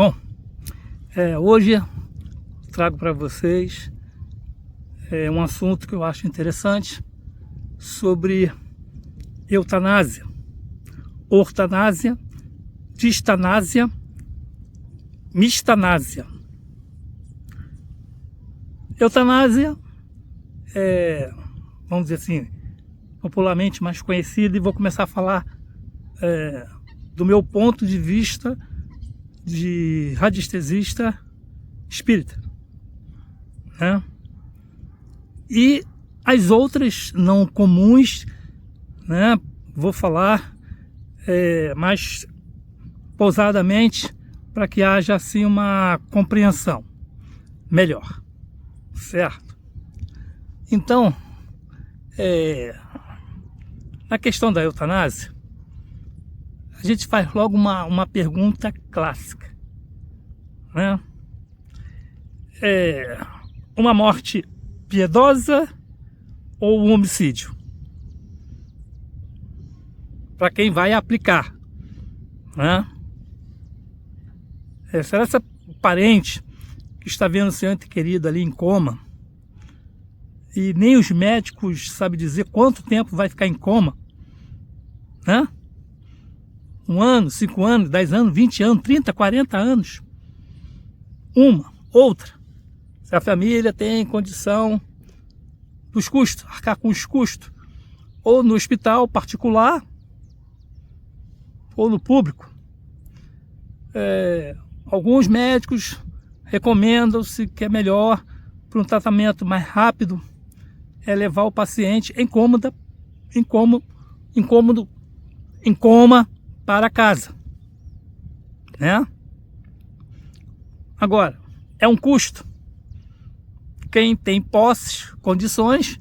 Bom, hoje trago para vocês um assunto que eu acho interessante sobre eutanásia, ortanásia, distanásia, mistanásia. Eutanásia é, vamos dizer assim, popularmente mais conhecida, e vou começar a falar do meu ponto de vista de radiestesista espírita, né? E as outras não comuns, né? Vou falar mais pausadamente para que haja assim uma compreensão melhor, certo? Então, na questão da eutanásia, a gente faz logo uma pergunta clássica, né? Uma morte piedosa ou um homicídio? Para quem vai aplicar, né? Será essa parente que está vendo seu ente querido ali em coma e nem os médicos sabem dizer quanto tempo vai ficar em coma, né? 1 ano, 5 anos, 10 anos, 20 anos, 30, 40 anos. Outra, se a família tem condição dos custos, arcar com os custos, ou no hospital particular, ou no público. Alguns médicos recomendam-se que é melhor para um tratamento mais rápido levar o paciente em coma para casa, né? Agora, é um custo. Quem tem posses, condições,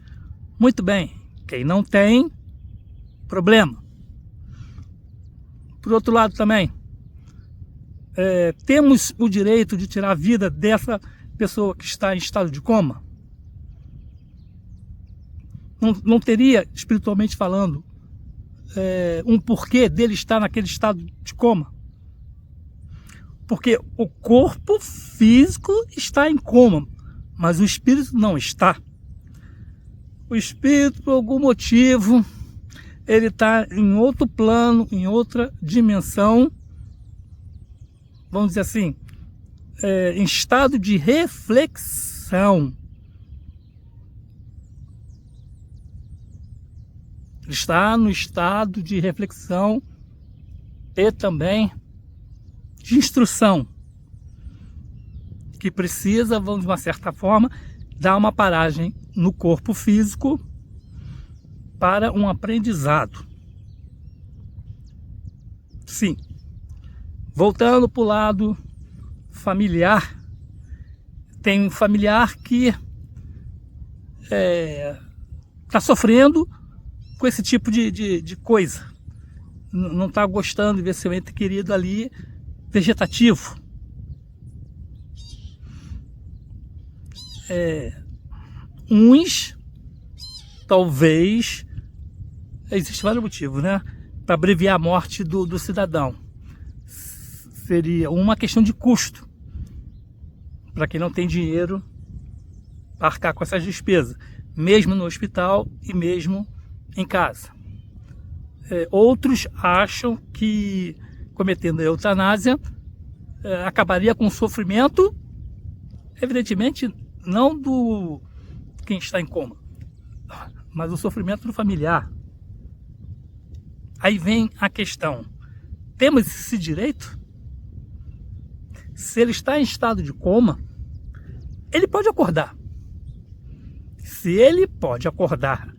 muito bem. Quem não tem, problema. Por outro lado também, temos o direito de tirar a vida dessa pessoa que está em estado de coma? Não teria, espiritualmente falando, um porquê dele estar naquele estado de coma? Porque o corpo físico está em coma, mas o espírito não está. O espírito, por algum motivo, ele está em outro plano, em outra dimensão, vamos dizer assim, em estado de reflexão. Ele está no estado de reflexão e também de instrução, que precisa, vamos de uma certa forma, dar uma paragem no corpo físico para um aprendizado. Sim. Voltando para o lado familiar, tem um familiar que está sofrendo com esse tipo de coisa. Não está gostando de ver seu ente querido ali vegetativo. Uns, talvez, existe vários motivos, né? Para abreviar a morte do cidadão. Seria uma questão de custo, para quem não tem dinheiro para arcar com essas despesas, mesmo no hospital e mesmo em casa. Outros acham que cometendo a eutanásia acabaria com o sofrimento, evidentemente não do quem está em coma, mas o sofrimento do familiar. Aí vem a questão: temos esse direito? Se ele está em estado de coma, ele pode acordar. Se ele pode acordar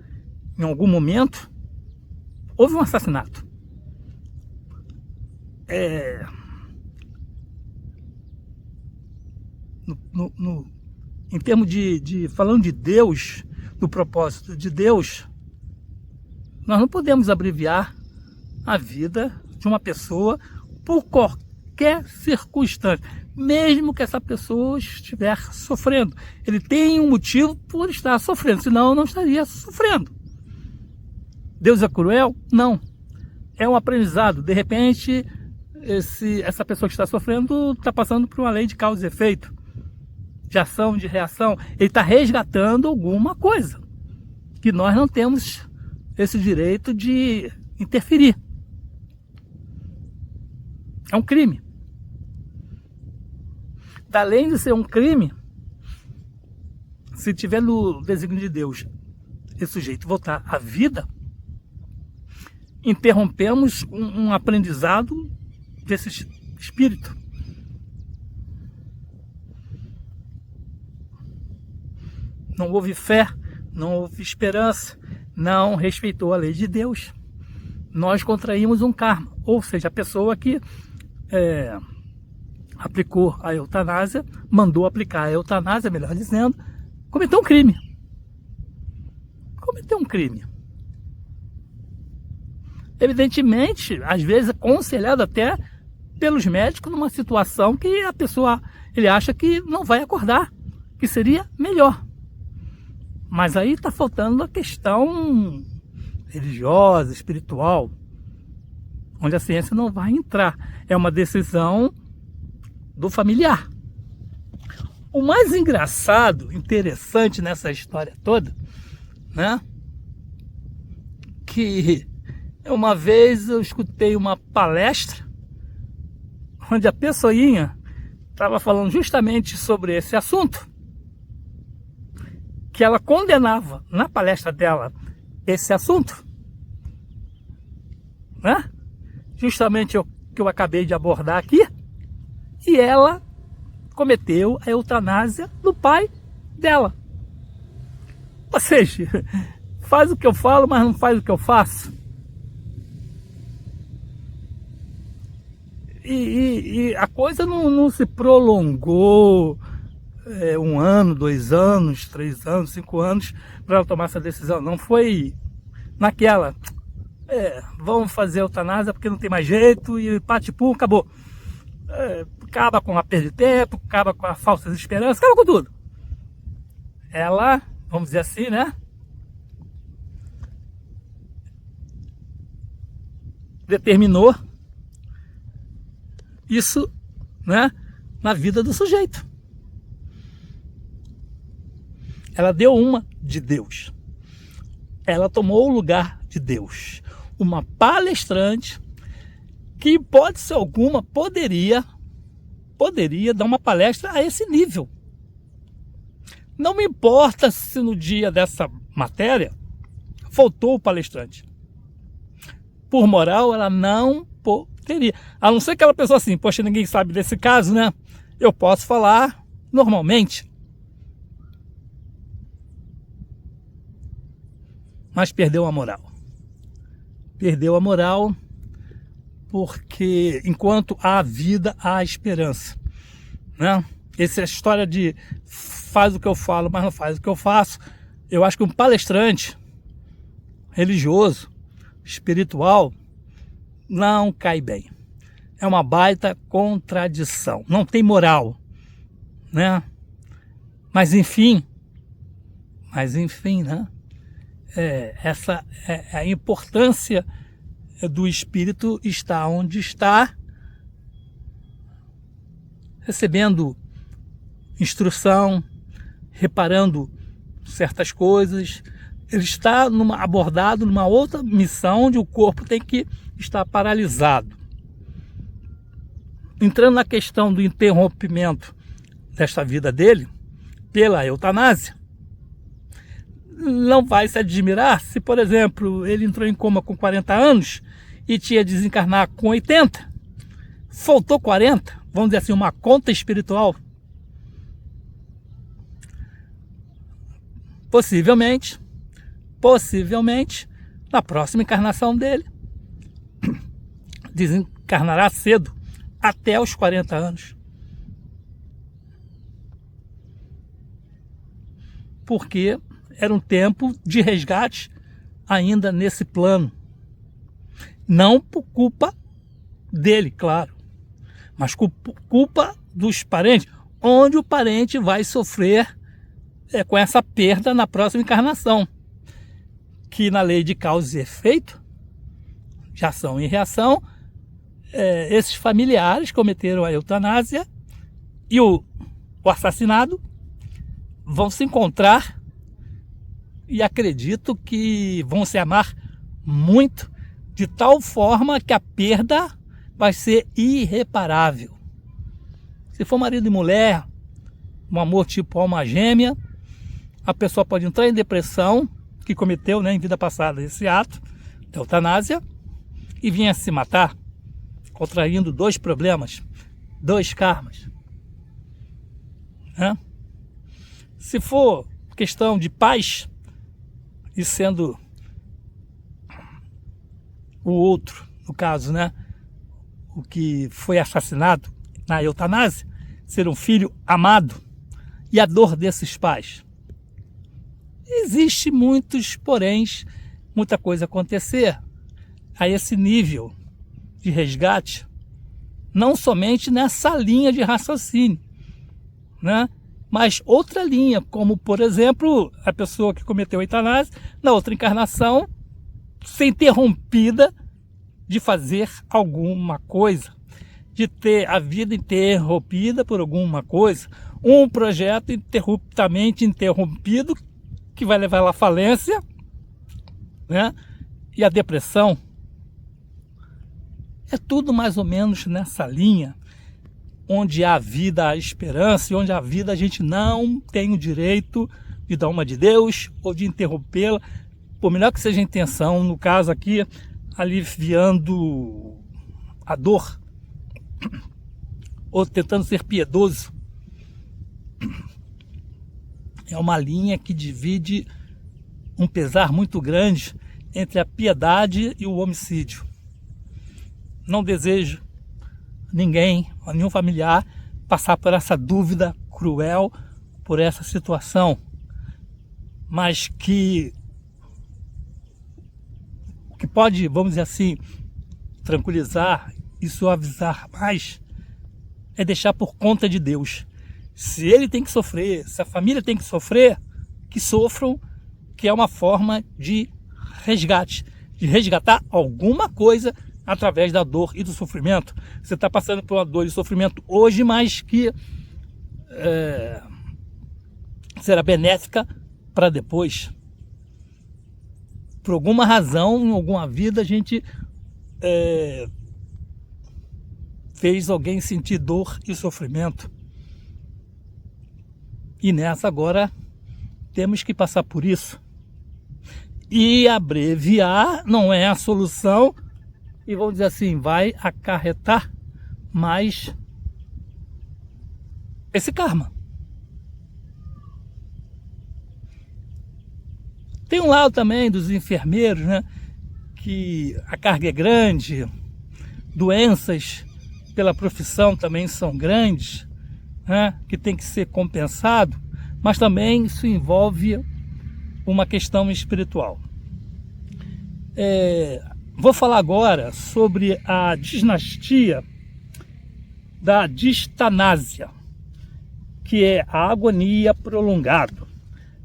em algum momento, houve um assassinato. Em termos falando de Deus, do propósito de Deus, nós não podemos abreviar a vida de uma pessoa por qualquer circunstância, mesmo que essa pessoa estiver sofrendo. Ele tem um motivo por estar sofrendo, senão não estaria sofrendo. Deus é cruel? Não. É um aprendizado. De repente, essa pessoa que está sofrendo está passando por uma lei de causa e efeito, de ação, de reação. Ele está resgatando alguma coisa que nós não temos esse direito de interferir. É um crime. Além de ser um crime, se tiver no desígnio de Deus esse sujeito voltar à vida, interrompemos um aprendizado desse espírito. Não houve fé, não houve esperança, não respeitou a lei de Deus. Nós contraímos um karma, ou seja, a pessoa que aplicou a eutanásia, mandou aplicar a eutanásia, melhor dizendo, cometeu um crime. Cometeu um crime. Evidentemente, às vezes aconselhado até pelos médicos numa situação que a pessoa, ele acha que não vai acordar, que seria melhor. Mas aí está faltando a questão religiosa, espiritual, onde a ciência não vai entrar. É uma decisão do familiar. O mais engraçado, interessante nessa história toda, né? Que uma vez eu escutei uma palestra onde a pessoinha estava falando justamente sobre esse assunto, que ela condenava na palestra dela esse assunto, né? Justamente o que eu acabei de abordar aqui, e ela cometeu a eutanásia do pai dela. Ou seja, faz o que eu falo, mas não faz o que eu faço. E a coisa não se prolongou 1 ano, 2 anos, 3 anos, 5 anos para ela tomar essa decisão. Não foi naquela, vamos fazer eutanásia porque não tem mais jeito e pá-ti-pum, acabou. Acaba com a perda de tempo, acaba com a falsa esperança, acaba com tudo. Ela, vamos dizer assim, né? Determinou isso, né, na vida do sujeito. Ela deu uma de Deus. Ela tomou o lugar de Deus. Uma palestrante que, hipótese alguma, poderia dar uma palestra a esse nível. Não me importa se no dia dessa matéria faltou o palestrante. Por moral, ela não poderia. A não ser aquela pessoa assim, poxa, ninguém sabe desse caso, né? Eu posso falar normalmente. Mas perdeu a moral. Perdeu a moral porque enquanto há vida, há esperança, né? Essa história de faz o que eu falo, mas não faz o que eu faço. Eu acho que um palestrante religioso, espiritual, não cai bem. É uma baita contradição. Não tem moral, né? Mas enfim, né? Essa é a importância do espírito estar onde está, recebendo instrução, reparando certas coisas. Ele está abordado numa outra missão onde o corpo tem que estar paralisado. Entrando na questão do interrompimento desta vida dele pela eutanásia, não vai se admirar se, por exemplo, ele entrou em coma com 40 anos e tinha de desencarnar com 80. Faltou 40, vamos dizer assim, uma conta espiritual. Possivelmente, na próxima encarnação dele, desencarnará cedo, até os 40 anos. Porque era um tempo de resgate ainda nesse plano. Não por culpa dele, claro, mas por culpa dos parentes, onde o parente vai sofrer com essa perda na próxima encarnação. Que na lei de causa e efeito, de ação e reação, esses familiares cometeram a eutanásia e o assassinado vão se encontrar e acredito que vão se amar muito, de tal forma que a perda vai ser irreparável. Se for marido e mulher, um amor tipo alma gêmea, a pessoa pode entrar em depressão, que cometeu, né, em vida passada esse ato de eutanásia, e vir a se matar, contraindo 2 problemas, 2 karmas. Né? Se for questão de paz, e sendo o outro, no caso, né, o que foi assassinado na eutanásia, ser um filho amado, e a dor desses pais. Existe muitos poréns, muita coisa acontecer a esse nível de resgate, não somente nessa linha de raciocínio, né? Mas outra linha, como por exemplo, a pessoa que cometeu a eutanásia, na outra encarnação, ser interrompida de fazer alguma coisa, de ter a vida interrompida por alguma coisa, um projeto interruptamente interrompido que vai levar ela à falência, né? E a depressão. É tudo mais ou menos nessa linha, onde há vida, há esperança, e onde há vida a gente não tem o direito de dar uma de Deus ou de interrompê-la, por melhor que seja a intenção, no caso aqui, aliviando a dor, ou tentando ser piedoso. É uma linha que divide um pesar muito grande entre a piedade e o homicídio. Não desejo ninguém, nenhum familiar, passar por essa dúvida cruel, por essa situação, mas que o que pode, vamos dizer assim, tranquilizar e suavizar mais é deixar por conta de Deus. Se ele tem que sofrer, se a família tem que sofrer, que sofram, que é uma forma de resgate, de resgatar alguma coisa através da dor e do sofrimento. Você está passando por uma dor e sofrimento hoje, mas que será benéfica para depois. Por alguma razão, em alguma vida, a gente fez alguém sentir dor e sofrimento. E nessa agora temos que passar por isso. E abreviar não é a solução, e vamos dizer assim, vai acarretar mais esse karma. Tem um lado também dos enfermeiros, né, que a carga é grande, doenças pela profissão também são grandes, né, que tem que ser compensado, mas também isso envolve uma questão espiritual. Vou falar agora sobre a dinastia da distanásia, que é a agonia prolongada.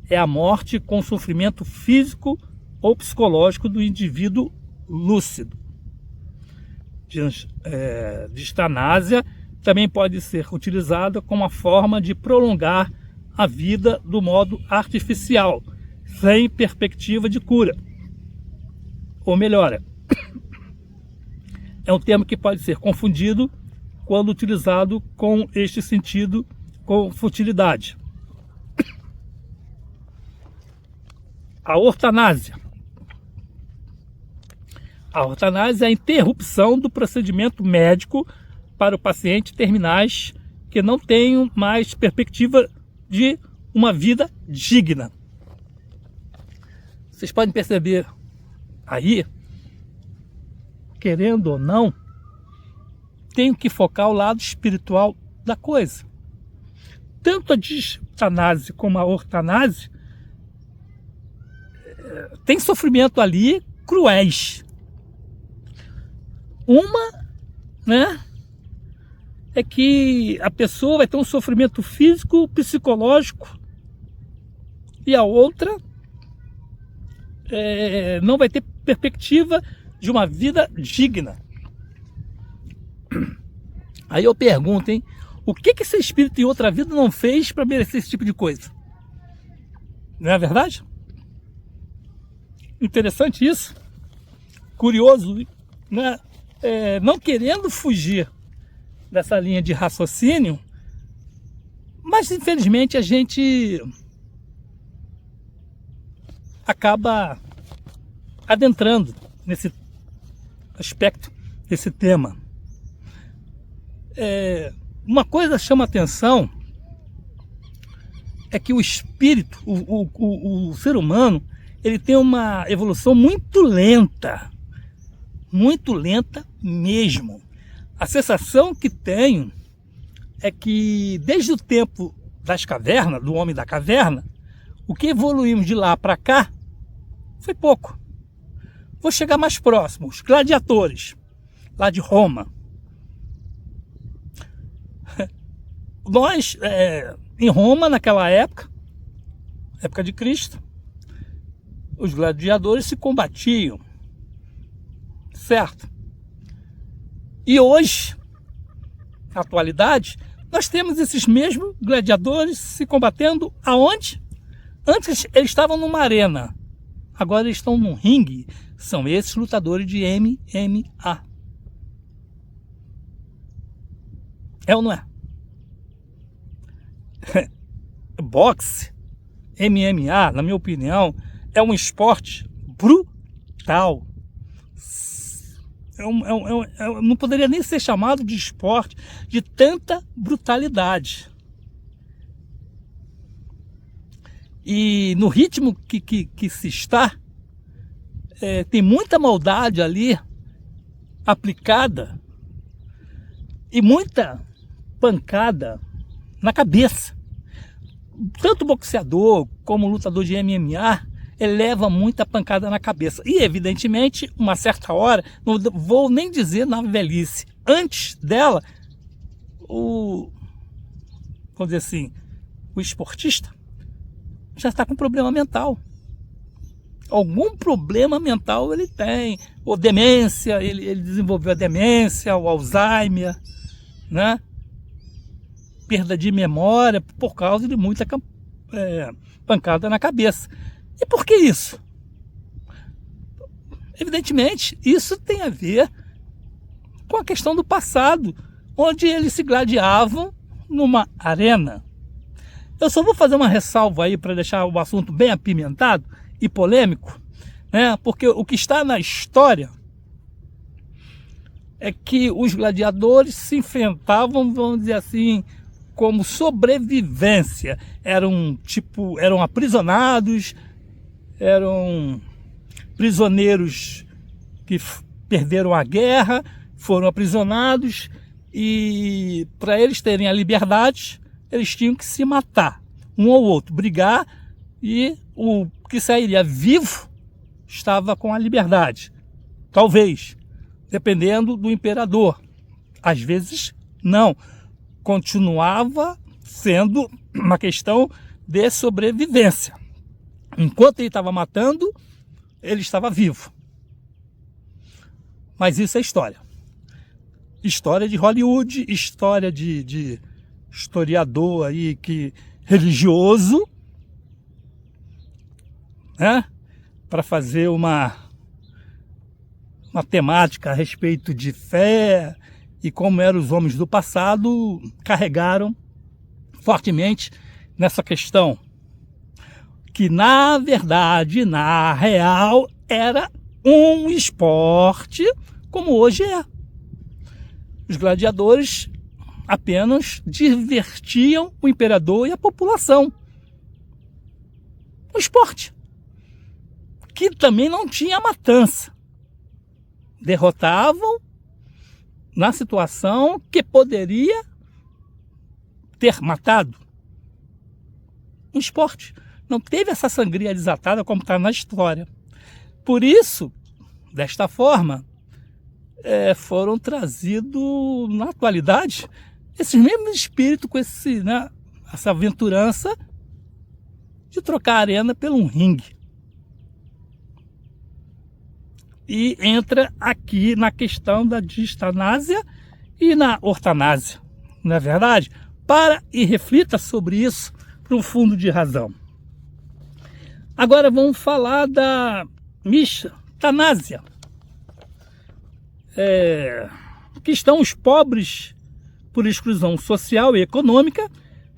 É a morte com sofrimento físico ou psicológico do indivíduo lúcido. Distanásia também pode ser utilizada como uma forma de prolongar a vida do modo artificial, sem perspectiva de cura ou melhora. É um termo que pode ser confundido quando utilizado com este sentido, com futilidade. A ortanásia. A ortanásia é a interrupção do procedimento médico para o paciente terminais que não tenham mais perspectiva de uma vida digna. Vocês podem perceber aí, querendo ou não, tenho que focar o lado espiritual da coisa. Tanto a distanásia como a ortanásia tem sofrimento ali cruéis. Uma, né, é que a pessoa vai ter um sofrimento físico, psicológico, e a outra não vai ter perspectiva de uma vida digna. Aí eu pergunto, hein? O que esse espírito em outra vida não fez para merecer esse tipo de coisa? Não é verdade? Interessante isso. Curioso, né? Não querendo fugir dessa linha de raciocínio, mas infelizmente a gente acaba adentrando nesse aspecto, desse tema. Uma coisa chama atenção é que o espírito, o ser humano, ele tem uma evolução muito lenta mesmo. A sensação que tenho é que desde o tempo das cavernas, do homem da caverna, o que evoluímos de lá para cá foi pouco. Vou chegar mais próximo, os gladiadores, lá de Roma. Nós, em Roma, naquela época de Cristo, os gladiadores se combatiam, certo? E hoje, na atualidade, nós temos esses mesmos gladiadores se combatendo aonde? Antes eles estavam numa arena, agora eles estão num ringue. São esses lutadores de MMA. É ou não é? Boxe, MMA, na minha opinião, é um esporte brutal. Não poderia nem ser chamado de esporte de tanta brutalidade. E no ritmo que se está, tem muita maldade ali aplicada e muita pancada na cabeça. Tanto boxeador como lutador de MMA, ele leva muita pancada na cabeça. E, evidentemente, uma certa hora, não vou nem dizer na velhice, antes dela, vamos dizer assim, o esportista já está com problema mental. Algum problema mental ele tem. Ou demência, ele desenvolveu a demência, o Alzheimer, né? Perda de memória por causa de muita pancada na cabeça. E por que isso? Evidentemente, isso tem a ver com a questão do passado, onde eles se gladiavam numa arena. Eu só vou fazer uma ressalva aí para deixar o assunto bem apimentado e polêmico, né? Porque o que está na história é que os gladiadores se enfrentavam, vamos dizer assim, como sobrevivência. Eram aprisionados, eram prisioneiros que perderam a guerra, foram aprisionados e para eles terem a liberdade, eles tinham que se matar, um ou outro, brigar, e o que sairia vivo estava com a liberdade. Talvez, dependendo do imperador. Às vezes, não. Continuava sendo uma questão de sobrevivência. Enquanto ele estava matando, ele estava vivo. Mas isso é história. História de Hollywood, história de historiador aí religioso, né? Para fazer uma temática a respeito de fé e como eram os homens do passado, carregaram fortemente nessa questão, que na verdade, na real, era um esporte como hoje é. Os gladiadores apenas divertiam o imperador e a população. Um esporte que também não tinha matança. Derrotavam na situação que poderia ter matado. Um esporte. Não teve essa sangria desatada como está na história. Por isso, desta forma, foram trazidos na atualidade esses mesmos espíritos com essa aventurança de trocar a arena por um ringue. E entra aqui na questão da distanásia e na ortanásia, não é verdade? Para e reflita sobre isso para um fundo de razão. Agora vamos falar da mixtanásia, que estão os pobres por exclusão social e econômica,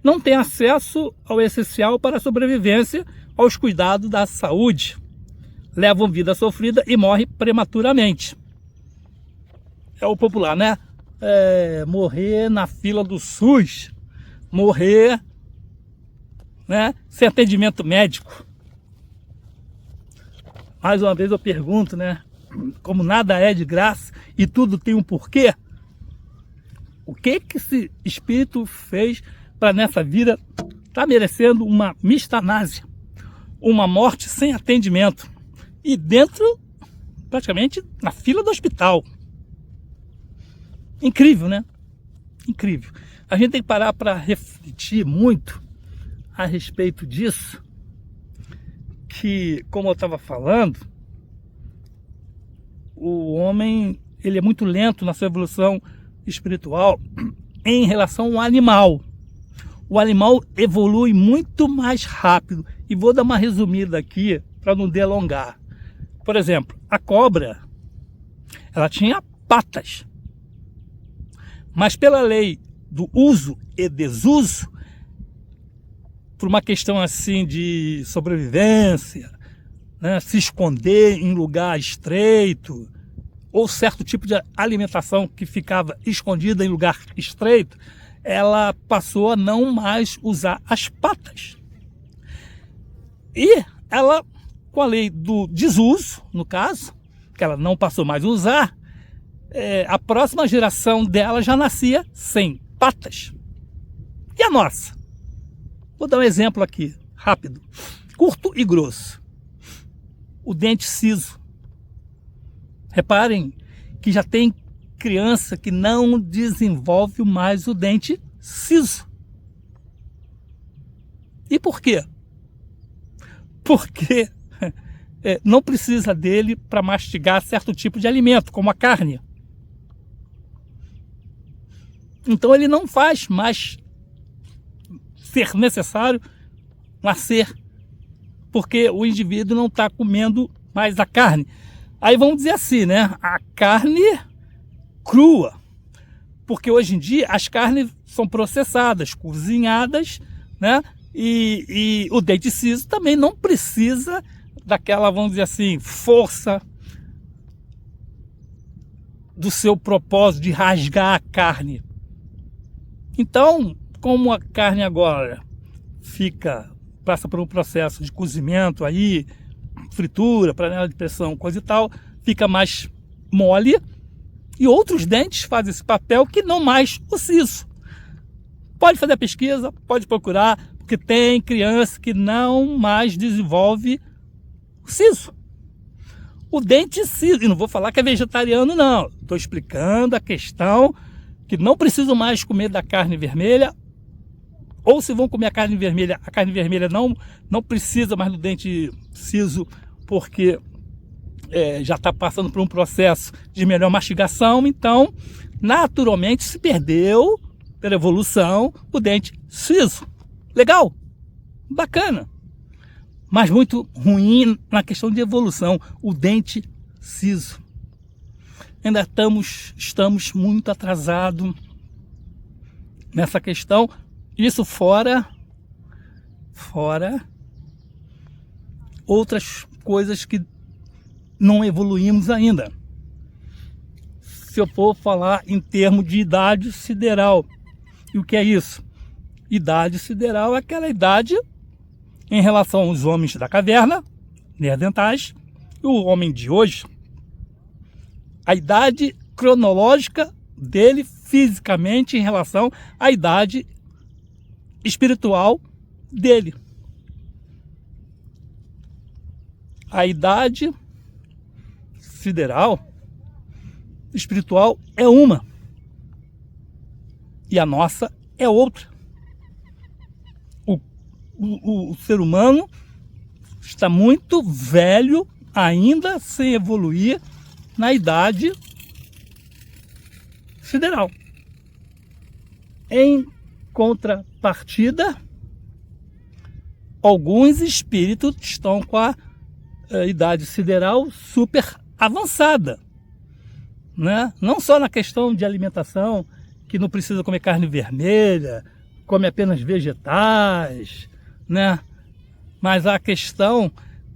não têm acesso ao essencial para a sobrevivência, aos cuidados da saúde, levam vida sofrida e morrem prematuramente. É o popular, né? Morrer na fila do SUS, morrer, né, sem atendimento médico. Mais uma vez eu pergunto, né? Como nada é de graça e tudo tem um porquê, o que esse espírito fez para nessa vida tá merecendo uma mixtanásia, uma morte sem atendimento e dentro, praticamente na fila do hospital? Incrível, né? Incrível. A gente tem que parar para refletir muito a respeito disso, que, como eu estava falando, o homem ele é muito lento na sua evolução espiritual em relação ao animal. O animal evolui muito mais rápido. E vou dar uma resumida aqui para não delongar. Por exemplo, a cobra, ela tinha patas. Mas pela lei do uso e desuso, por uma questão assim de sobrevivência, né, se esconder em lugar estreito, ou certo tipo de alimentação que ficava escondida em lugar estreito, ela passou a não mais usar as patas. E ela, com a lei do desuso, no caso, que ela não passou mais a usar, a próxima geração dela já nascia sem patas. E a nossa? Vou dar um exemplo aqui, rápido, curto e grosso. O dente siso. Reparem que já tem criança que não desenvolve mais o dente siso. E por quê? Porque não precisa dele para mastigar certo tipo de alimento, como a carne. Então ele não faz mais ser necessário nascer, porque o indivíduo não está comendo mais a carne. Aí vamos dizer assim, né? A carne crua, porque hoje em dia as carnes são processadas, cozinhadas, né? E o dente siso também não precisa daquela, vamos dizer assim, força do seu propósito de rasgar a carne. Então, como a carne agora passa por um processo de cozimento aí, fritura, panela de pressão, coisa e tal, fica mais mole, e outros dentes fazem esse papel que não mais o siso. Pode fazer a pesquisa, pode procurar, porque tem criança que não mais desenvolve o siso. O dente siso, e não vou falar que é vegetariano não, estou explicando a questão que não precisam mais comer da carne vermelha, ou se vão comer a carne vermelha não precisa mais do dente siso, porque já está passando por um processo de melhor mastigação, então naturalmente se perdeu pela evolução o dente siso. Legal, bacana, mas muito ruim na questão de evolução, o dente siso. Ainda estamos muito atrasados nessa questão, isso fora outras coisas que não evoluímos ainda. Se eu for falar em termos de idade sideral, e o que é isso? Idade sideral é aquela idade em relação aos homens da caverna, neandertais, e o homem de hoje, a idade cronológica dele fisicamente em relação à idade espiritual dele. A idade sideral, espiritual é uma e a nossa é outra. O ser humano está muito velho ainda sem evoluir na idade sideral. Em contrapartida, alguns espíritos estão com a idade sideral super avançada, né? Não só na questão de alimentação, que não precisa comer carne vermelha, come apenas vegetais, né? Mas a questão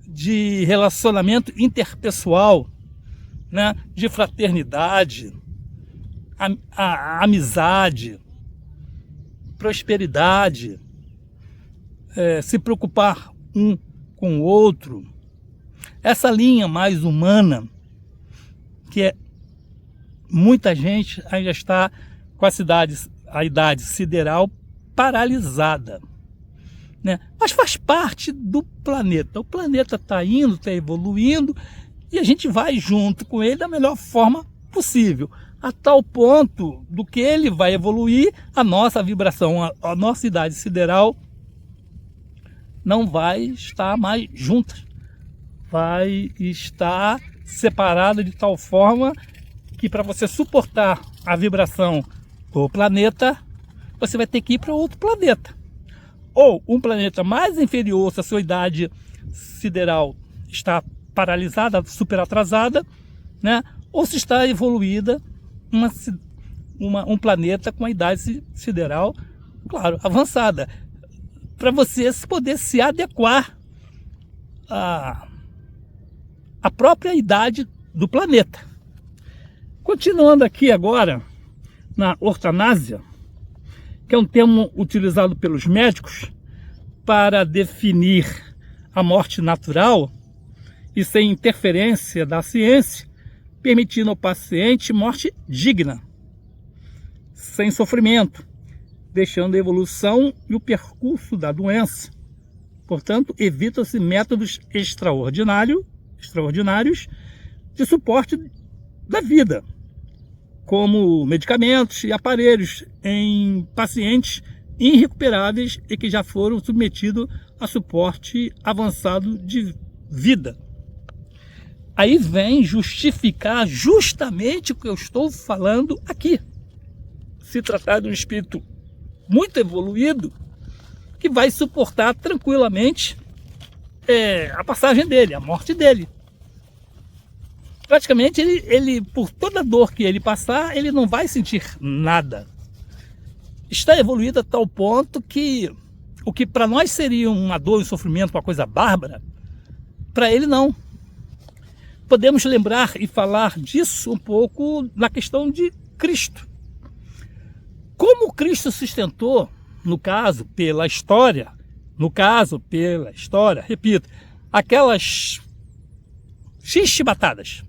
de relacionamento interpessoal, né? De fraternidade, a amizade, prosperidade, se preocupar um com o outro. Essa linha mais humana, que é muita gente ainda está com a idade sideral paralisada, né? Mas faz parte do planeta. O planeta está indo, está evoluindo, e a gente vai junto com ele da melhor forma possível, a tal ponto do que ele vai evoluir, a nossa vibração, a nossa idade sideral não vai estar mais junta, vai estar separada de tal forma que, para você suportar a vibração do planeta, você vai ter que ir para outro planeta, ou um planeta mais inferior, se a sua idade sideral está paralisada, super atrasada, né? Ou se está evoluída, um planeta com a idade sideral, claro, avançada, para você poder se adequar à própria idade do planeta. Continuando aqui agora na ortanásia, que é um termo utilizado pelos médicos para definir a morte natural e sem interferência da ciência, permitindo ao paciente morte digna, sem sofrimento, deixando a evolução e o percurso da doença. Portanto, evita-se métodos extraordinários de suporte da vida, como medicamentos e aparelhos em pacientes irrecuperáveis e que já foram submetidos a suporte avançado de vida. Aí vem justificar justamente o que eu estou falando aqui. Se tratar de um espírito muito evoluído, que vai suportar tranquilamente a passagem dele, a morte dele. Praticamente, ele, por toda a dor que ele passar, ele não vai sentir nada. Está evoluído a tal ponto que o que para nós seria uma dor e um sofrimento, uma coisa bárbara, para ele não. Podemos lembrar e falar disso um pouco na questão de Cristo. Como Cristo sustentou, no caso, pela história, repito, aquelas chibatadas,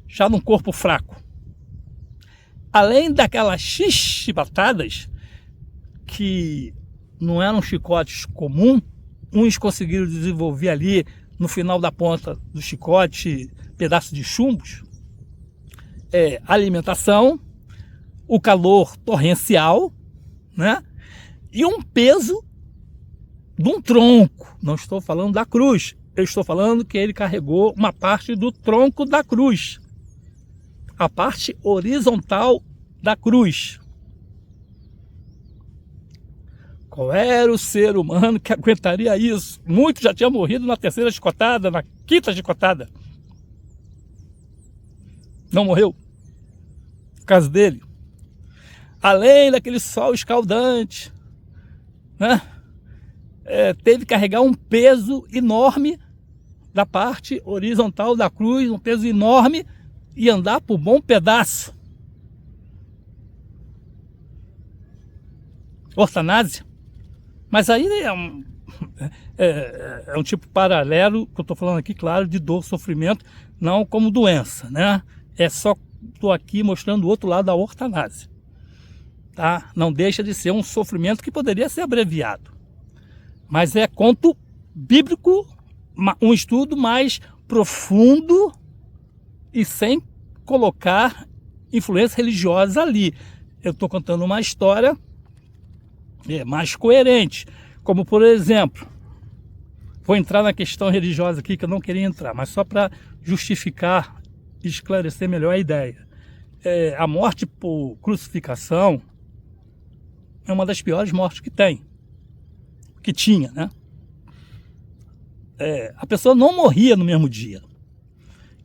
já num corpo fraco. Além daquelas chibatadas, que não eram chicotes comuns, uns conseguiram desenvolver ali, no final da ponta do chicote, pedaço de chumbos, alimentação, o calor torrencial, né? E um peso de um tronco. Não estou falando da cruz, eu estou falando que ele carregou uma parte do tronco da cruz, a parte horizontal da cruz. Qual era o ser humano que aguentaria isso? Muitos já tinham morrido na terceira chicotada, na quinta chicotada. Não morreu. No caso dele. Além daquele sol escaldante, né? Teve que carregar um peso enorme da parte horizontal da cruz, um peso enorme, e andar por bom pedaço. Ortanásia. Mas aí é um tipo paralelo, que eu estou falando aqui, claro, de dor, sofrimento, não como doença, né? Só estou aqui mostrando o outro lado da ortanásia. Tá? Não deixa de ser um sofrimento que poderia ser abreviado. Mas é conto bíblico, um estudo mais profundo e sem colocar influências religiosas ali. Eu estou contando uma história mais coerente, como por exemplo, vou entrar na questão religiosa aqui que eu não queria entrar, mas só para justificar e esclarecer melhor a ideia. A morte por crucificação é uma das piores mortes que tinha, né? A pessoa não morria no mesmo dia.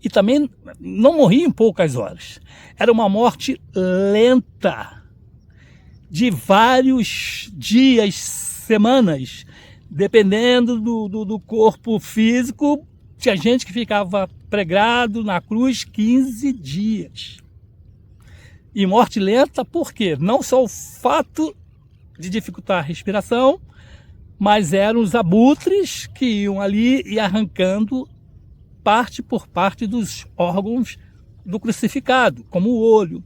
E também não morria em poucas horas. Era uma morte lenta, de vários dias, semanas, dependendo do corpo físico. Tinha gente que ficava pregado na cruz 15 dias. E morte lenta por quê? Não só o fato de dificultar a respiração, mas eram os abutres que iam ali e arrancando parte por parte dos órgãos do crucificado, como o olho,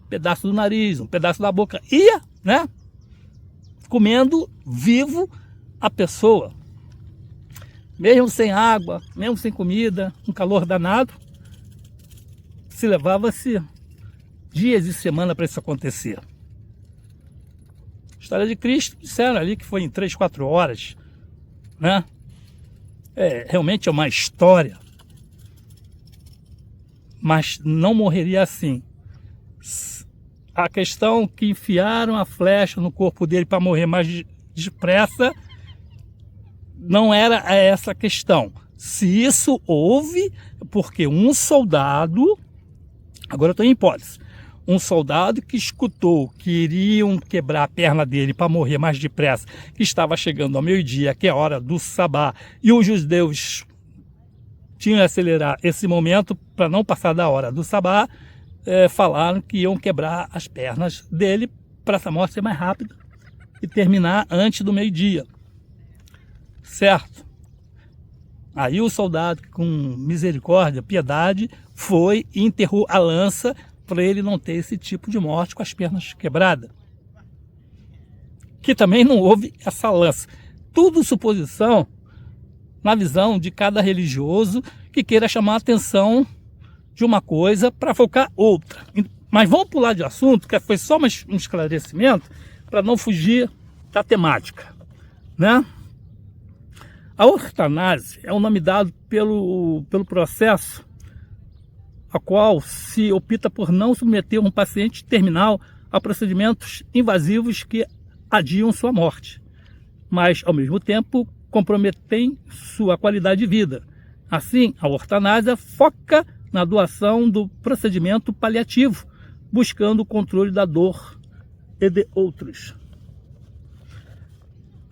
um pedaço do nariz, um pedaço da boca. Ia, né? Comendo vivo a pessoa. Mesmo sem água, mesmo sem comida, um calor danado, se levava-se dias e semana para isso acontecer. A história de Cristo, disseram ali que foi em 3, 4 horas, né? Realmente é uma história, mas não morreria assim. A questão que enfiaram a flecha no corpo dele para morrer mais depressa, não era essa a questão. Se isso houve, porque um soldado, agora eu estou em hipótese, um soldado que escutou que iriam quebrar a perna dele para morrer mais depressa, que estava chegando ao meio-dia, que é a hora do sabá, e os judeus tinham que acelerar esse momento para não passar da hora do sabá, falaram que iam quebrar as pernas dele para essa morte ser mais rápida e terminar antes do meio-dia. Certo? Aí o soldado, com misericórdia, piedade, foi e enterrou a lança para ele não ter esse tipo de morte com as pernas quebradas. Que também não houve essa lança. Tudo suposição na visão de cada religioso que queira chamar a atenção de uma coisa para focar outra. Mas vamos pular de assunto, que foi só um esclarecimento para não fugir da temática, né? A eutanásia é um nome dado pelo processo a qual se opta por não submeter um paciente terminal a procedimentos invasivos que adiam sua morte, mas ao mesmo tempo comprometem sua qualidade de vida. Assim, a eutanásia foca na doação do procedimento paliativo, buscando o controle da dor e de outros.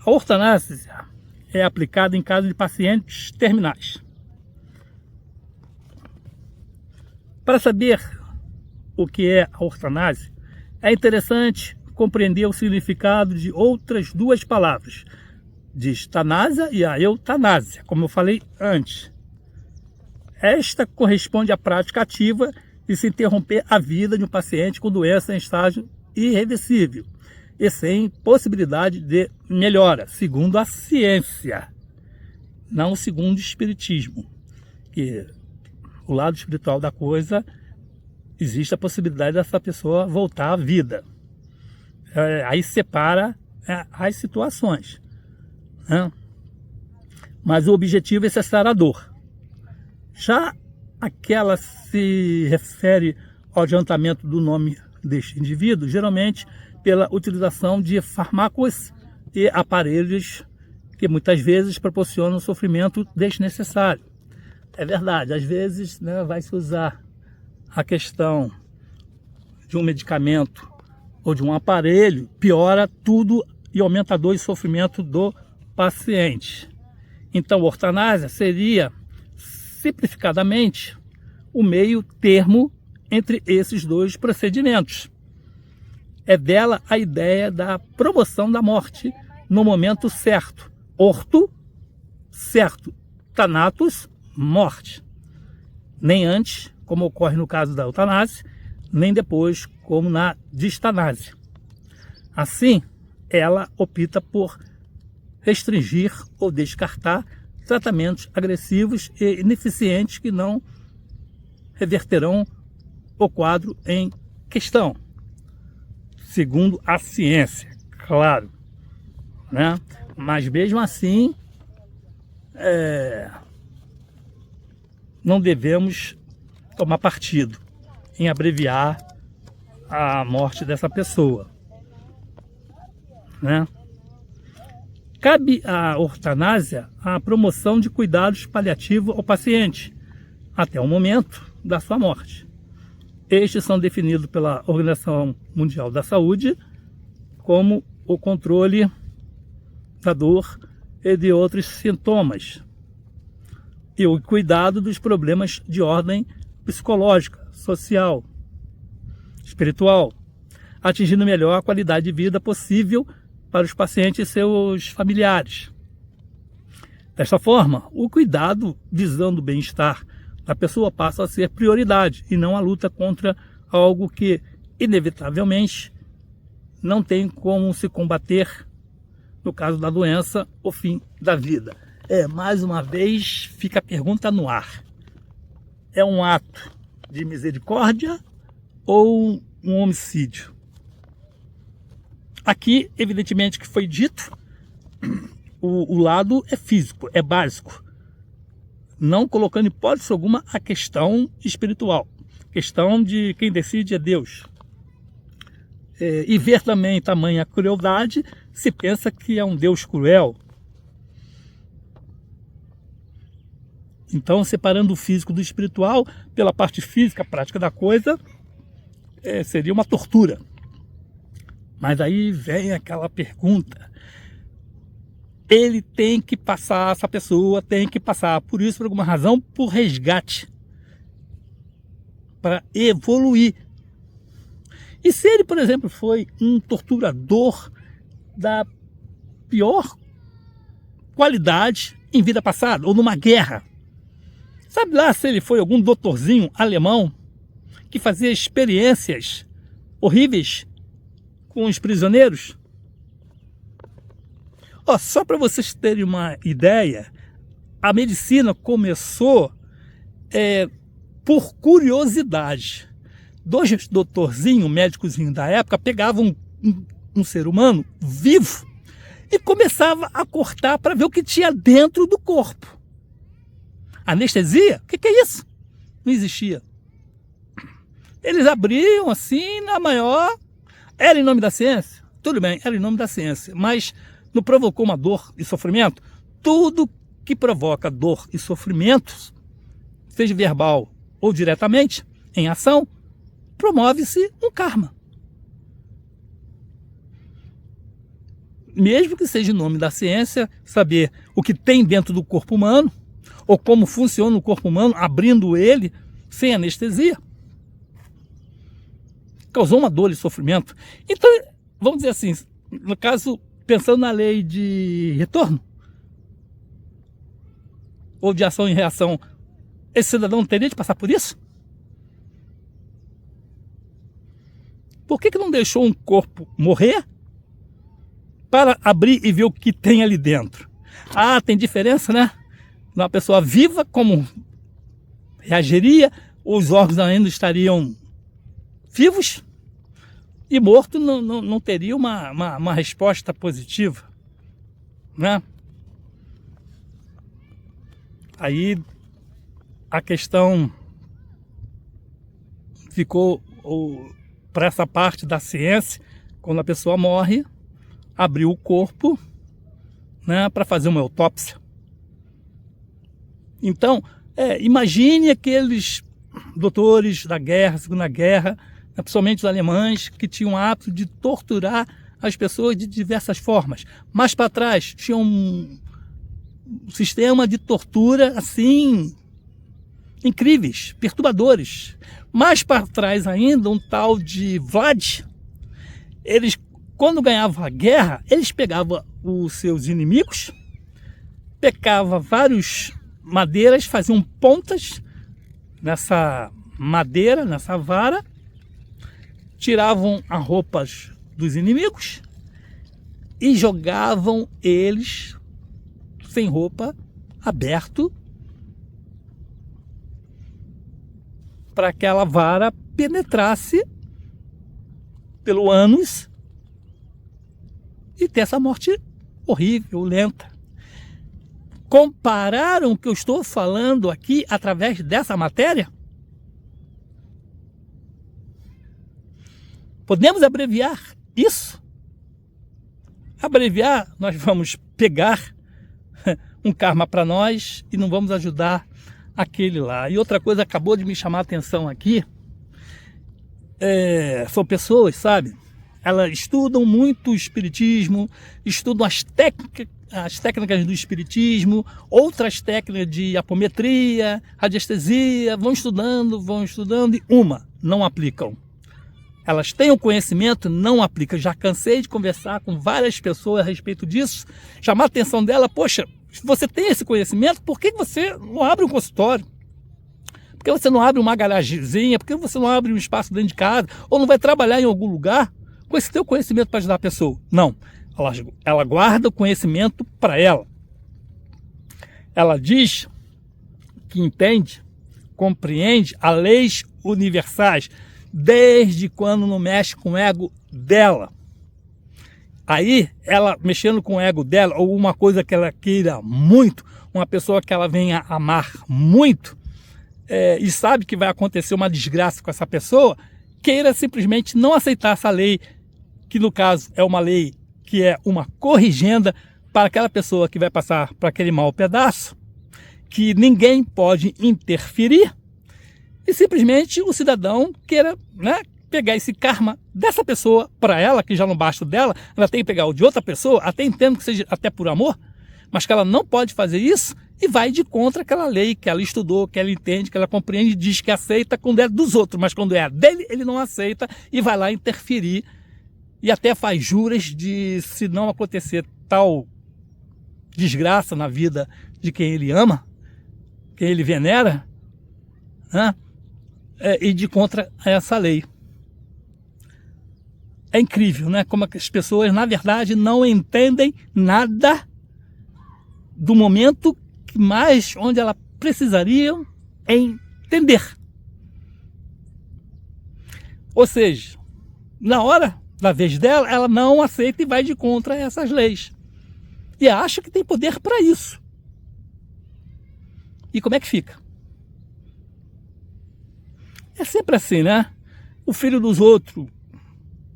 A eutanásia é aplicada em caso de pacientes terminais. Para saber o que é a eutanásia, é interessante compreender o significado de outras duas palavras, distanásia e a eutanásia, como eu falei antes. Esta corresponde à prática ativa de se interromper a vida de um paciente com doença em estágio irreversível e sem possibilidade de melhora, segundo a ciência, não segundo o espiritismo, que o lado espiritual da coisa, existe a possibilidade dessa pessoa voltar à vida. Aí separa as situações, né? Mas o objetivo é cessar a dor. Já aquela se refere ao adiantamento do nome deste indivíduo, geralmente pela utilização de fármacos e aparelhos que muitas vezes proporcionam sofrimento desnecessário. É verdade, às vezes, né, vai se usar a questão de um medicamento ou de um aparelho, piora tudo e aumenta a dor e sofrimento do paciente. Então, a eutanásia seria, simplificadamente, o meio termo entre esses dois procedimentos. É dela a ideia da promoção da morte no momento certo. Orto, certo. Thanatos, morte. Nem antes, como ocorre no caso da eutanásia, nem depois, como na distanásia. Assim, ela opta por restringir ou descartar tratamentos agressivos e ineficientes que não reverterão o quadro em questão, segundo a ciência, claro, né? Mas mesmo assim, não devemos tomar partido em abreviar a morte dessa pessoa. né? Cabe à eutanásia a promoção de cuidados paliativos ao paciente, até o momento da sua morte. Estes são definidos pela Organização Mundial da Saúde como o controle da dor e de outros sintomas, e o cuidado dos problemas de ordem psicológica, social, espiritual, atingindo melhor a qualidade de vida possível para os pacientes e seus familiares. Desta forma, o cuidado visando o bem-estar da pessoa passa a ser prioridade e não a luta contra algo que, inevitavelmente, não tem como se combater, no caso da doença, o fim da vida. Mais uma vez, fica a pergunta no ar. É um ato de misericórdia ou um homicídio? Aqui, evidentemente, que foi dito, o lado é físico, é básico, não colocando hipótese alguma a questão espiritual, questão de quem decide é Deus. E ver também tamanha crueldade, se pensa que é um Deus cruel. Então, separando o físico do espiritual, pela parte física, a prática da coisa, seria uma tortura. Mas aí vem aquela pergunta. Ele tem que passar, essa pessoa tem que passar por isso, por alguma razão, por resgate. Para evoluir. E se ele, por exemplo, foi um torturador da pior qualidade em vida passada, ou numa guerra? Sabe lá se ele foi algum doutorzinho alemão que fazia experiências horríveis com os prisioneiros? Só para vocês terem uma ideia, a medicina começou por curiosidade. Dois doutorzinhos, médicozinhos da época, pegavam um ser humano vivo e começava a cortar para ver o que tinha dentro do corpo. Anestesia? O que é isso? Não existia. Eles abriam assim, na maior... Era em nome da ciência? Tudo bem, era em nome da ciência, mas não provocou uma dor e sofrimento? Tudo que provoca dor e sofrimento, seja verbal ou diretamente, em ação, promove-se um karma. Mesmo que seja em nome da ciência, saber o que tem dentro do corpo humano, ou como funciona o corpo humano, abrindo ele sem anestesia, causou uma dor e sofrimento. Então, vamos dizer assim, no caso, pensando na lei de retorno, ou de ação e reação, esse cidadão teria de passar por isso? Por que não deixou um corpo morrer para abrir e ver o que tem ali dentro? Tem diferença, né? Uma pessoa viva, como reagiria, os órgãos ainda estariam vivos, e morto não teria uma resposta positiva, né? Aí a questão ficou para essa parte da ciência, quando a pessoa morre, abriu o corpo, né, para fazer uma autópsia. Então, imagine aqueles doutores da guerra, Segunda Guerra, principalmente os alemães, que tinham o hábito de torturar as pessoas de diversas formas. Mais para trás, tinha um sistema de tortura, assim, incríveis, perturbadores. Mais para trás ainda, um tal de Vlad, eles, quando ganhavam a guerra, eles pegavam os seus inimigos, pegavam várias madeiras, faziam pontas nessa madeira, nessa vara, tiravam as roupas dos inimigos e jogavam eles sem roupa, aberto, para que aquela vara penetrasse pelo ânus e ter essa morte horrível, lenta. Compararam o que eu estou falando aqui através dessa matéria? Podemos abreviar isso? abreviar, nós vamos pegar um karma para nós e não vamos ajudar aquele lá. E outra coisa acabou de me chamar a atenção aqui, são pessoas, sabe? Elas estudam muito o espiritismo, estudam as técnicas do espiritismo, outras técnicas de apometria, radiestesia, vão estudando e não aplicam. Elas têm o conhecimento, não aplicam. Já cansei de conversar com várias pessoas a respeito disso, chamar a atenção dela, poxa, se você tem esse conhecimento, por que você não abre um consultório? Por que você não abre uma garagemzinha? Por que você não abre um espaço dentro de casa? Ou não vai trabalhar em algum lugar com esse teu conhecimento para ajudar a pessoa? Não, ela guarda o conhecimento para ela. Ela diz que entende, compreende as leis universais, desde quando não mexe com o ego dela. Aí, ela mexendo com o ego dela, ou uma coisa que ela queira muito, uma pessoa que ela venha amar muito, e sabe que vai acontecer uma desgraça com essa pessoa, queira simplesmente não aceitar essa lei, que no caso é uma lei que é uma corrigenda para aquela pessoa que vai passar para aquele mau pedaço, que ninguém pode interferir, e simplesmente o cidadão queira, né, pegar esse karma dessa pessoa para ela, que já não basta dela, ela tem que pegar o de outra pessoa, até entendo que seja até por amor, mas que ela não pode fazer isso e vai de contra aquela lei que ela estudou, que ela entende, que ela compreende, diz que aceita quando é dos outros, mas quando é a dele, ele não aceita e vai lá interferir e até faz juras de, se não acontecer tal desgraça na vida de quem ele ama, quem ele venera, né, e de contra essa lei. É incrível, né? Como as pessoas, na verdade, não entendem nada do momento mais onde elas precisariam entender. Ou seja, na hora da vez dela, ela não aceita e vai de contra essas leis. E acha que tem poder para isso. E como é que fica? É sempre assim, né? O filho dos outros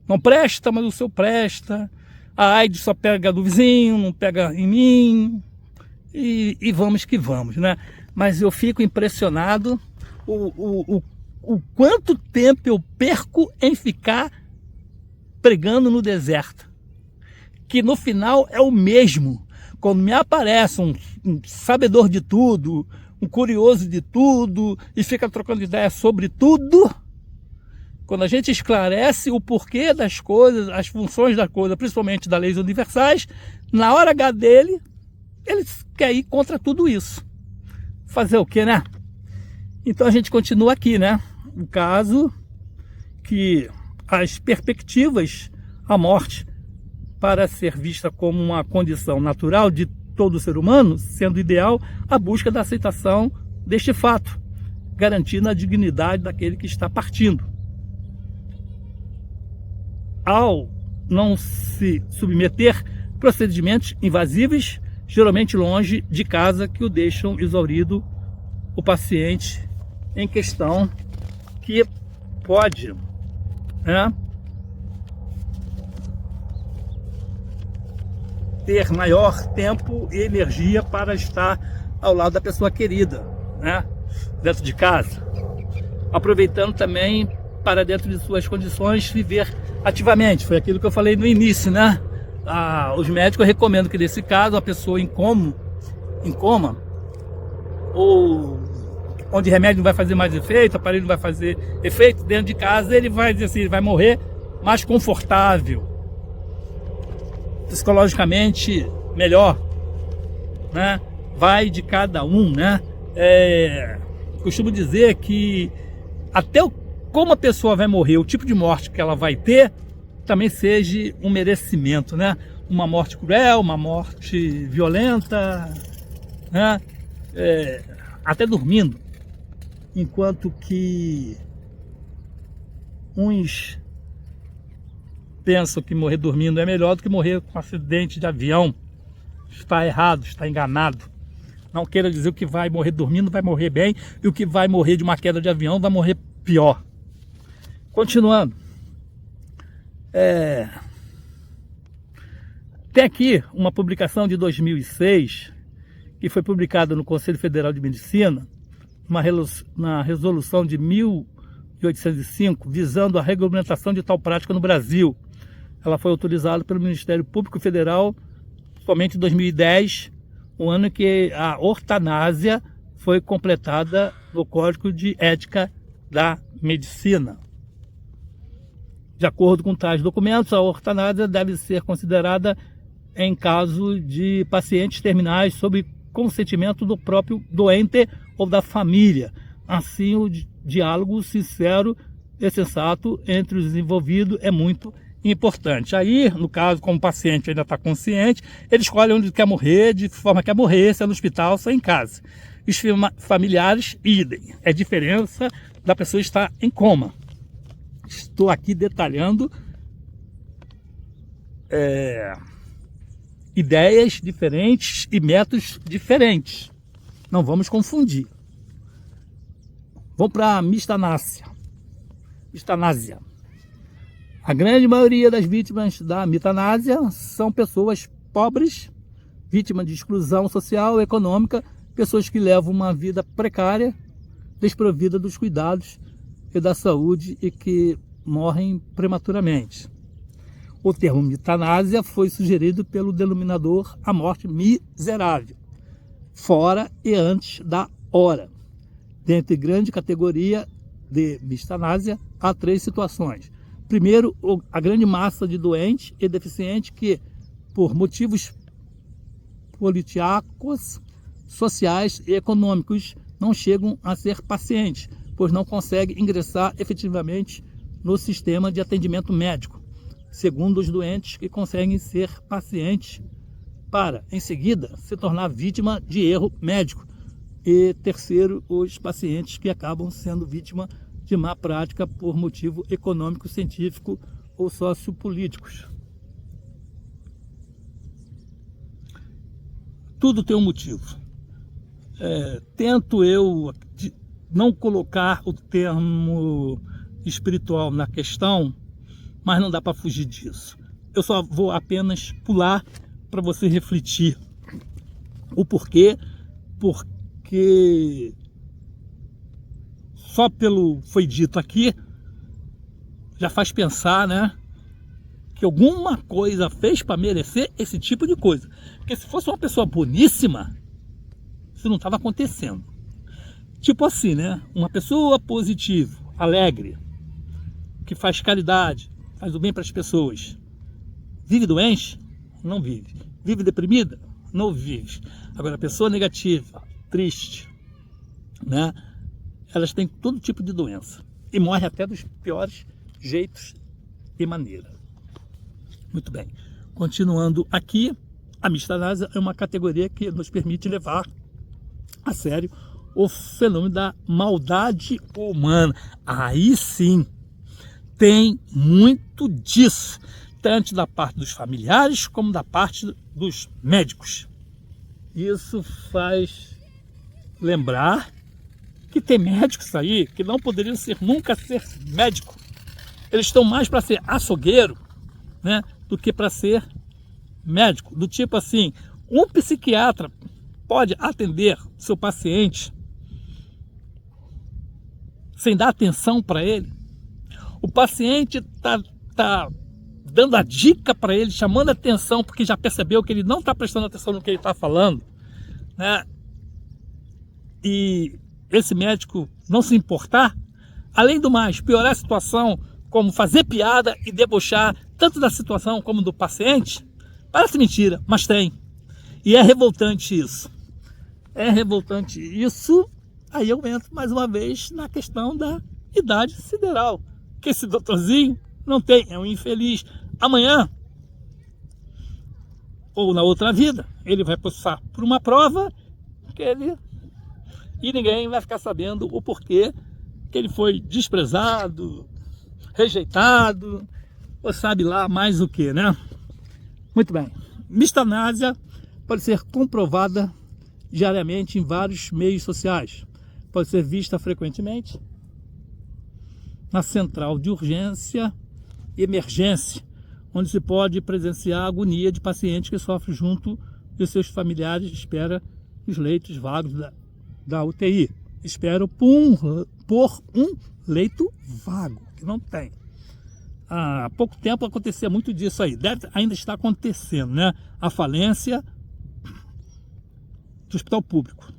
não presta, mas o seu presta. A AIDS só pega do vizinho, não pega em mim. E vamos que vamos, né? Mas eu fico impressionado o quanto tempo eu perco em ficar pregando no deserto. Que no final é o mesmo. Quando me aparece um sabedor de tudo, um curioso de tudo, e fica trocando ideias sobre tudo, quando a gente esclarece o porquê das coisas, as funções da coisa, principalmente das leis universais, na hora H dele, ele quer ir contra tudo isso. Fazer o quê, né? Então a gente continua aqui, né? O caso que as perspectivas, a morte, para ser vista como uma condição natural de todo ser humano, sendo ideal a busca da aceitação deste fato, garantindo a dignidade daquele que está partindo. Ao não se submeter a procedimentos invasivos, geralmente longe de casa, que o deixam exaurido o paciente em questão, que pode, né, ter maior tempo e energia para estar ao lado da pessoa querida, né, dentro de casa, aproveitando também para, dentro de suas condições, viver ativamente. Foi aquilo que eu falei no início, né? Os médicos recomendam que, nesse caso, a pessoa em coma, ou onde remédio não vai fazer mais efeito, aparelho não vai fazer efeito, dentro de casa ele vai dizer assim, ele vai morrer mais confortável, psicologicamente melhor, né? Vai de cada um, né? Costumo dizer que até como a pessoa vai morrer, o tipo de morte que ela vai ter, também seja um merecimento, né? Uma morte cruel, uma morte violenta, né? Até dormindo, enquanto que uns pensam que morrer dormindo é melhor do que morrer com um acidente de avião. Está errado, está enganado. Não queira dizer o que vai morrer dormindo vai morrer bem, e o que vai morrer de uma queda de avião vai morrer pior. Continuando. Tem aqui uma publicação de 2006, que foi publicada no Conselho Federal de Medicina, na resolução de 1805, visando a regulamentação de tal prática no Brasil. Ela foi autorizada pelo Ministério Público Federal somente em 2010, o ano que a eutanásia foi completada no Código de Ética da Medicina. De acordo com tais documentos, a eutanásia deve ser considerada em caso de pacientes terminais sob consentimento do próprio doente ou da família. Assim, o diálogo sincero e sensato entre os envolvidos é muito importante. Aí, no caso, como o paciente ainda está consciente, ele escolhe onde quer morrer, de que forma quer morrer, se é no hospital, se é em casa. Os familiares, idem. É a diferença da pessoa estar em coma. Estou aqui detalhando ideias diferentes e métodos diferentes. Não vamos confundir. Vamos para a mitanásia. A grande maioria das vítimas da mitanásia são pessoas pobres, vítimas de exclusão social e econômica, pessoas que levam uma vida precária, desprovida dos cuidados e da saúde e que morrem prematuramente. O termo mitanásia foi sugerido pelo denominador a morte miserável, fora e antes da hora. Dentre grande categoria de mitanásia, há 3 situações. Primeiro, a grande massa de doentes e deficientes que, por motivos políticos, sociais e econômicos, não chegam a ser pacientes, pois não conseguem ingressar efetivamente no sistema de atendimento médico. Segundo, os doentes que conseguem ser pacientes para, em seguida, se tornar vítima de erro médico. E terceiro, os pacientes que acabam sendo vítima de má prática por motivo econômico, científico ou sociopolíticos. Tudo tem um motivo. Tento eu não colocar o termo espiritual na questão, mas não dá para fugir disso. Eu só vou apenas pular para você refletir o porquê, porque só pelo foi dito aqui já faz pensar, né, que alguma coisa fez para merecer esse tipo de coisa. Porque se fosse uma pessoa boníssima, isso não estava acontecendo. Tipo assim, né, uma pessoa positiva, alegre, que faz caridade, faz o bem para as pessoas, vive doente? Não vive. Vive deprimida? Não vive. Agora, a pessoa negativa, triste, né, elas têm todo tipo de doença e morrem até dos piores jeitos e maneiras. Muito bem. Continuando aqui, a mitanásia é uma categoria que nos permite levar a sério o fenômeno da maldade humana. Aí sim, tem muito disso, tanto da parte dos familiares como da parte dos médicos. Isso faz lembrar que tem médicos aí que não poderiam nunca ser médico. Eles estão mais para ser açougueiro, né, do que para ser médico. Do tipo assim, um psiquiatra pode atender seu paciente sem dar atenção para ele. O paciente está dando a dica para ele, chamando a atenção, porque já percebeu que ele não está prestando atenção no que ele está falando, né? E esse médico não se importar, além do mais, piorar a situação, como fazer piada e debochar tanto da situação como do paciente, parece mentira, mas tem. E é revoltante isso. É revoltante isso. Aí eu entro mais uma vez na questão da idade sideral, que esse doutorzinho não tem, é um infeliz. Amanhã, ou na outra vida, ele vai passar por uma prova e ninguém vai ficar sabendo o porquê que ele foi desprezado, rejeitado, ou sabe lá mais o que, né? Muito bem. Mitanásia pode ser comprovada diariamente em vários meios sociais. Pode ser vista frequentemente na central de urgência e emergência, onde se pode presenciar a agonia de pacientes que sofrem junto de seus familiares de espera nos leitos vagos da UTI. Esperam por um leito vago, que não tem. Há pouco tempo acontecia muito disso aí. Deve ainda estar acontecendo, né? A falência do hospital público.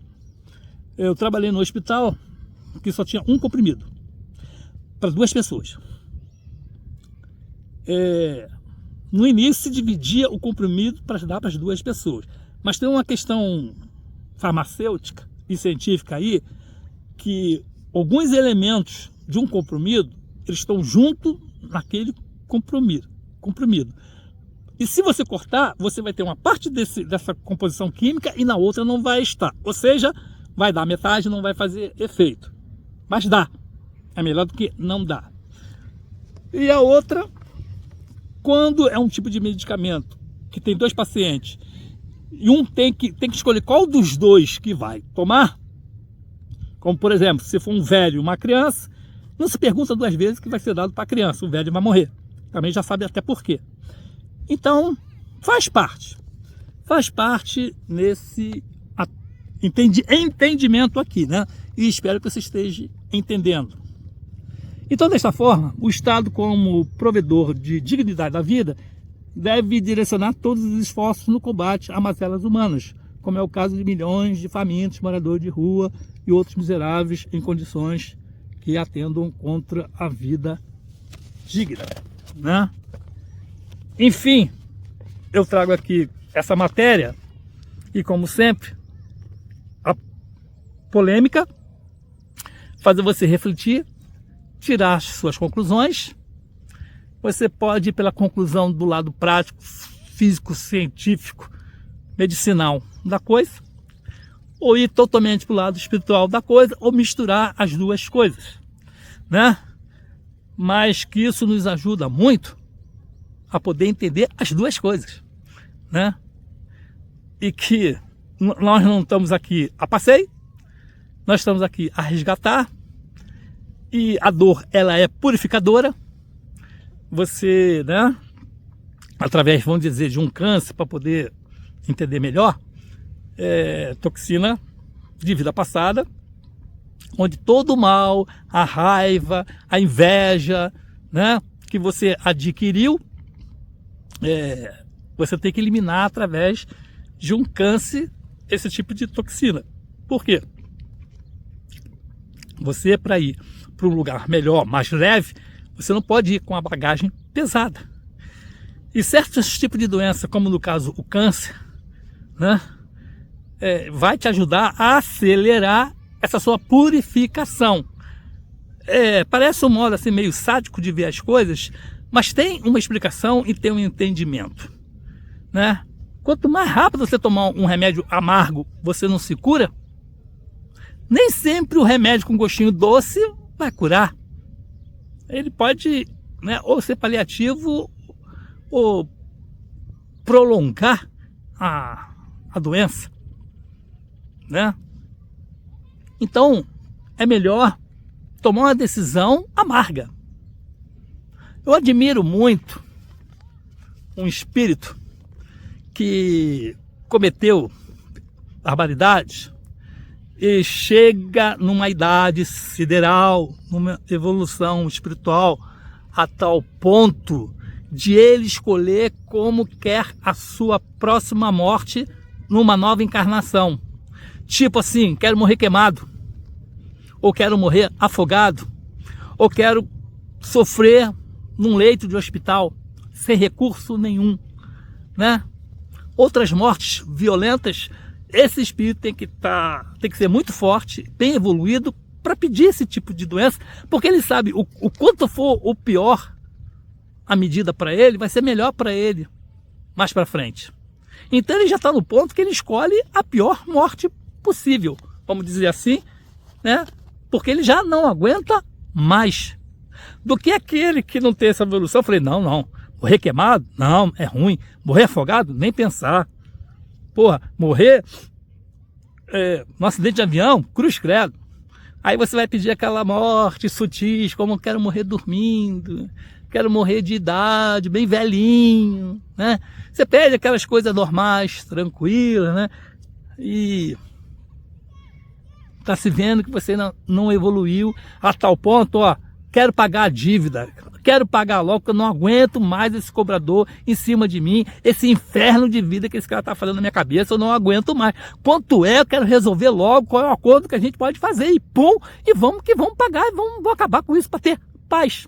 Eu trabalhei no hospital que só tinha um comprimido para 2 pessoas. No início se dividia o comprimido para dar para as 2 pessoas. Mas tem uma questão farmacêutica e científica aí, que alguns elementos de um comprimido, eles estão junto naquele comprimido. E se você cortar, você vai ter uma parte dessa composição química e na outra não vai estar. Ou seja, vai dar metade, não vai fazer efeito. Mas dá. É melhor do que não dá. E a outra, quando é um tipo de medicamento que tem 2 pacientes e um tem que escolher qual dos 2 que vai tomar, como por exemplo, se for um velho e uma criança, não se pergunta 2 vezes que vai ser dado para a criança, o velho vai morrer. Também já sabe até por quê. Então, faz parte nesse entendimento aqui, né? E espero que você esteja entendendo. Então, desta forma, o Estado, como provedor de dignidade da vida, deve direcionar todos os esforços no combate a mazelas humanas, como é o caso de milhões de famintos, moradores de rua e outros miseráveis em condições que atendam contra a vida digna, né? Enfim, eu trago aqui essa matéria e, como sempre, a polêmica, fazer você refletir, tirar as suas conclusões. Você pode ir pela conclusão do lado prático, físico, científico, medicinal da coisa, ou ir totalmente para o lado espiritual da coisa, ou misturar as 2 coisas, né? Mas que isso nos ajuda muito a poder entender as 2 coisas, né? E que nós não estamos aqui a passeio, nós estamos aqui a resgatar, e a dor, ela é purificadora. Você, né, através, vamos dizer, de um câncer, para poder entender melhor, toxina de vida passada, onde todo o mal, a raiva, a inveja, né, que você adquiriu, você tem que eliminar através de um câncer esse tipo de toxina. Por quê? Você, para ir para um lugar melhor, mais leve, você não pode ir com a bagagem pesada. E certos tipos de doença, como no caso o câncer, né, vai te ajudar a acelerar essa sua purificação. Parece um modo assim meio sádico de ver as coisas, mas tem uma explicação e tem um entendimento, né? Quanto mais rápido você tomar um remédio amargo, você não se cura. Nem sempre o remédio com gostinho doce vai curar. Ele pode, né, ou ser paliativo ou prolongar a doença, né? Então, é melhor tomar uma decisão amarga. Eu admiro muito um espírito que cometeu barbaridades e chega numa idade sideral, numa evolução espiritual, a tal ponto de ele escolher como quer a sua próxima morte numa nova encarnação. Tipo assim, quero morrer queimado, ou quero morrer afogado, ou quero sofrer num leito de hospital, sem recurso nenhum, né? Outras mortes violentas. Esse espírito tem que ser muito forte, bem evoluído, para pedir esse tipo de doença, porque ele sabe o quanto for o pior a medida para ele, vai ser melhor para ele mais para frente. Então ele já está no ponto que ele escolhe a pior morte possível, vamos dizer assim, né? Porque ele já não aguenta mais. Do que aquele que não tem essa evolução. Eu falei, não, morrer queimado? Não, é ruim. Morrer afogado? Nem pensar. Porra, morrer no acidente de avião? Cruz credo. Aí você vai pedir aquela morte sutis, como eu quero morrer dormindo, quero morrer de idade, bem velhinho, né? Você pede aquelas coisas normais, tranquilas, né? E tá se vendo que você não evoluiu a tal ponto, ó, quero pagar a dívida, quero pagar logo, porque eu não aguento mais esse cobrador em cima de mim, esse inferno de vida que esse cara tá fazendo na minha cabeça, eu não aguento mais. Quanto é, eu quero resolver logo qual é o acordo que a gente pode fazer, e pum, e vamos pagar, e vamos acabar com isso para ter paz.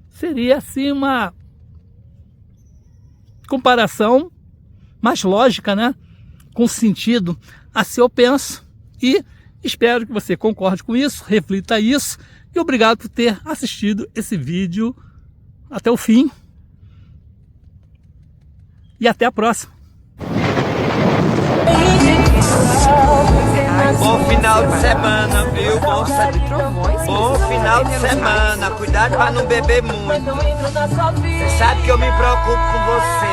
Seria assim uma comparação mais lógica, né? Com sentido. Assim eu penso e espero que você concorde com isso, reflita isso. E obrigado por ter assistido esse vídeo até o fim. E até a próxima. Bom final de semana, viu? Bom final de semana. Cuidado pra não beber muito. Você sabe que eu me preocupo com você.